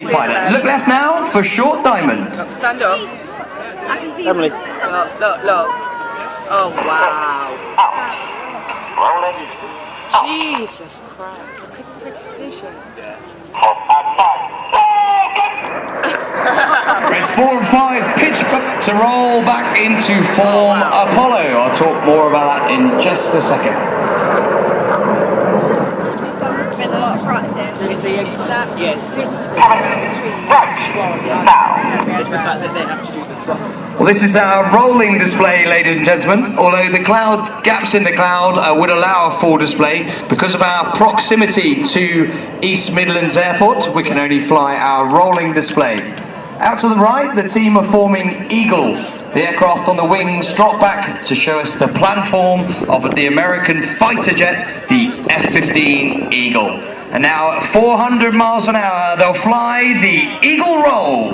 Pilot. Look left now for Short Diamond. Stand up. I can see Emily. Look. Oh, wow. Jesus Christ. Look at the precision. Reds 4 and 5 pitch to roll back into form Apollo. I'll talk more about that in just a second. it's been a lot of practice. It's the exact, yes. It's the fact that they have to do the throttle. Well, this is our rolling display, ladies and gentlemen. Although the cloud gaps in the cloud would allow a full display, because of our proximity to East Midlands Airport, we can only fly our rolling display. Out to the right, the team are forming Eagle. The aircraft on the wings drop back to show us the platform of the American fighter jet, the F-15 Eagle. And now at 400 miles an hour, they'll fly the Eagle Roll.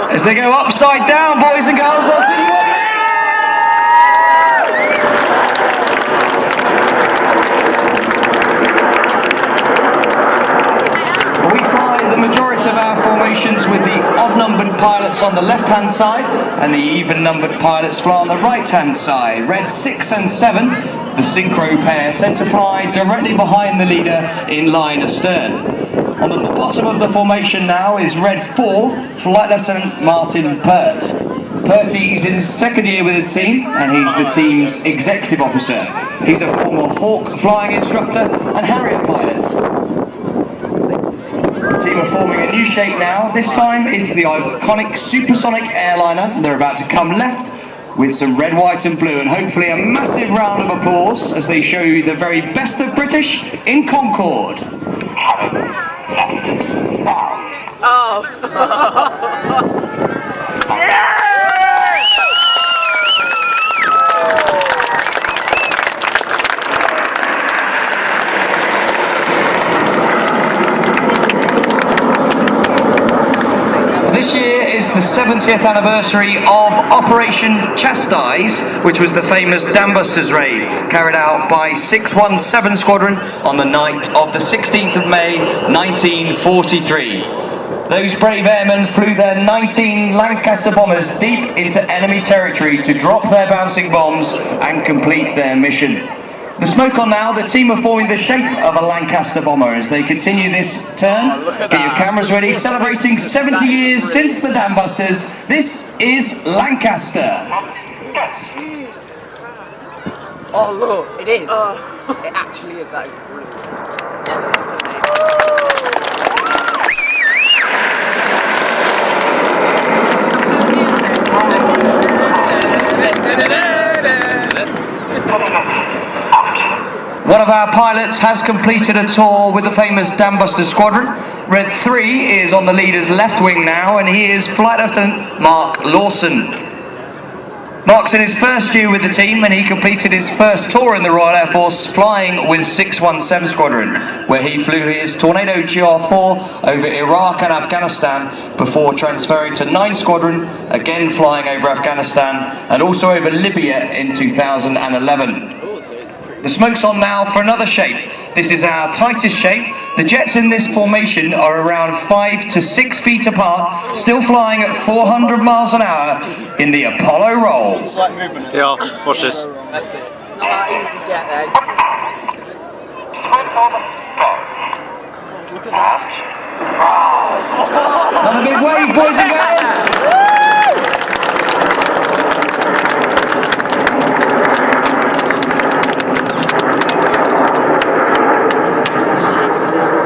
As they go upside down, boys and girls, they'll see you again. We fly the majority of our formations with the odd-numbered pilots on the left-hand side and the even-numbered pilots fly on the right-hand side. Red 6 and 7, the synchro pair, tend to fly directly behind the leader in line astern. On the bottom of the formation now is Red 4, Flight Lieutenant Martin Pert. Perty is in his second year with the team, and he's the team's executive officer. He's a former Hawk flying instructor and Harrier pilot. The team are forming a new shape now. This time it's the iconic supersonic airliner. They're about to come left with some red, white and blue, and hopefully a massive round of applause as they show you the very best of British in Concorde. Oh. Yes! This year is the 70th anniversary of Operation Chastise, which was the famous Dambusters raid carried out by 617 Squadron on the night of the 16th of May 1943. Those brave airmen flew their 19 Lancaster bombers deep into enemy territory to drop their bouncing bombs and complete their mission. The smoke on now, the team are forming the shape of a Lancaster bomber as they continue this turn. Get your cameras ready, celebrating 70 years since the Dambusters. This is Lancaster. Oh, look, it is. It actually is that brilliant. One of our pilots has completed a tour with the famous Dambuster Squadron. Red 3 is on the leader's left wing now, and he is Flight Lieutenant Mark Lawson. Mark's in his first year with the team, and he completed his first tour in the Royal Air Force flying with 617 Squadron, where he flew his Tornado GR4 over Iraq and Afghanistan before transferring to 9 Squadron, again flying over Afghanistan and also over Libya in 2011. The smoke's on now for another shape. This is our tightest shape. The jets in this formation are around 5 to 6 feet apart, still flying at 400 miles an hour in the Apollo roll. Yeah, watch this. That's it. Not that easy jet then. Look at that. Another big wave, boys and girls.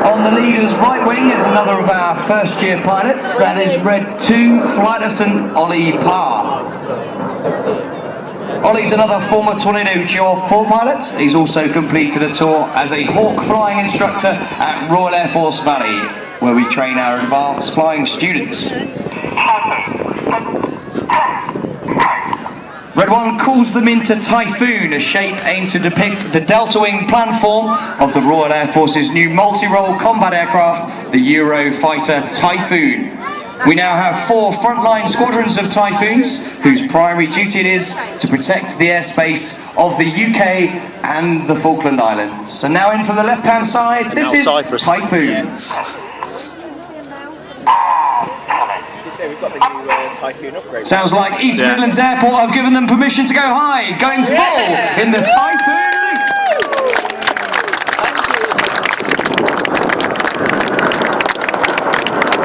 On the leader's right wing is another of our first year pilots. That is Red 2, Flight Lieutenant Ollie Parr. Ollie's another former Tornado GR4 pilot. He's also completed a tour as a Hawk flying instructor at Royal Air Force Valley, where we train our advanced flying students. Red 1 calls them into Typhoon, a shape aimed to depict the delta wing platform of the Royal Air Force's new multi-role combat aircraft, the Eurofighter Typhoon. We now have 4 frontline squadrons of Typhoons, whose primary duty it is to protect the airspace of the UK and the Falkland Islands. And now in from the left-hand side, this is Cyprus. Typhoon. You say we've got the new Typhoon upgrade. Sounds like East Midlands Airport have given them permission to go high, going full in the Typhoon.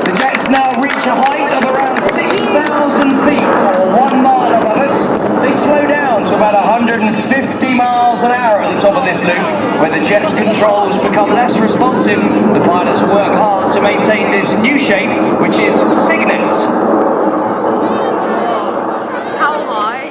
The jets now reach a height of around 6,000 feet, or 1 mile above us. They slow down to about 150 miles an hour at the top of this loop, where the jet's controls become less responsive. The pilots work hard to maintain this new shape, which is Signet. How high?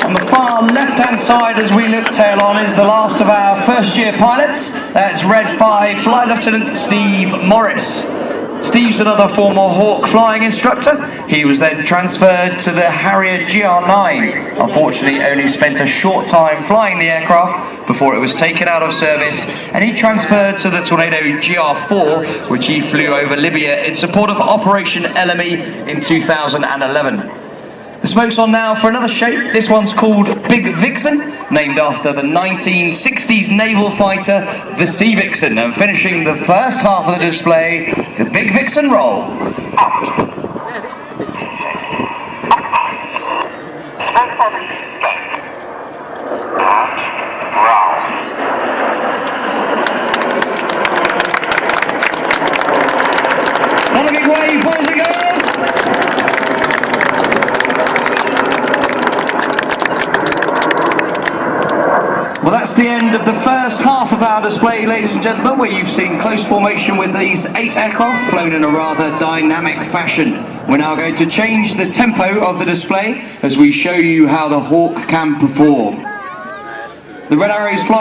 On the far left-hand side, as we look tail on, is the last of our first-year pilots. That's Red 5 Flight Lieutenant Steve Morris. Steve's another former Hawk flying instructor. He was then transferred to the Harrier GR9. Unfortunately, only spent a short time flying the aircraft before it was taken out of service, and he transferred to the Tornado GR4, which he flew over Libya in support of Operation LME in 2011. The smoke's on now for another shape. This one's called Big Vixen, named after the 1960s naval fighter, the Sea Vixen. And finishing the first half of the display, the Big Vixen roll. Yeah, this is the big Vixen. Not a big wave, boys and girls. Well, that's the end of the first half of our display, ladies and gentlemen, where you've seen close formation with these 8 aircraft flown in a rather dynamic fashion. We're now going to change the tempo of the display as we show you how the Hawk can perform. The Red Arrows fly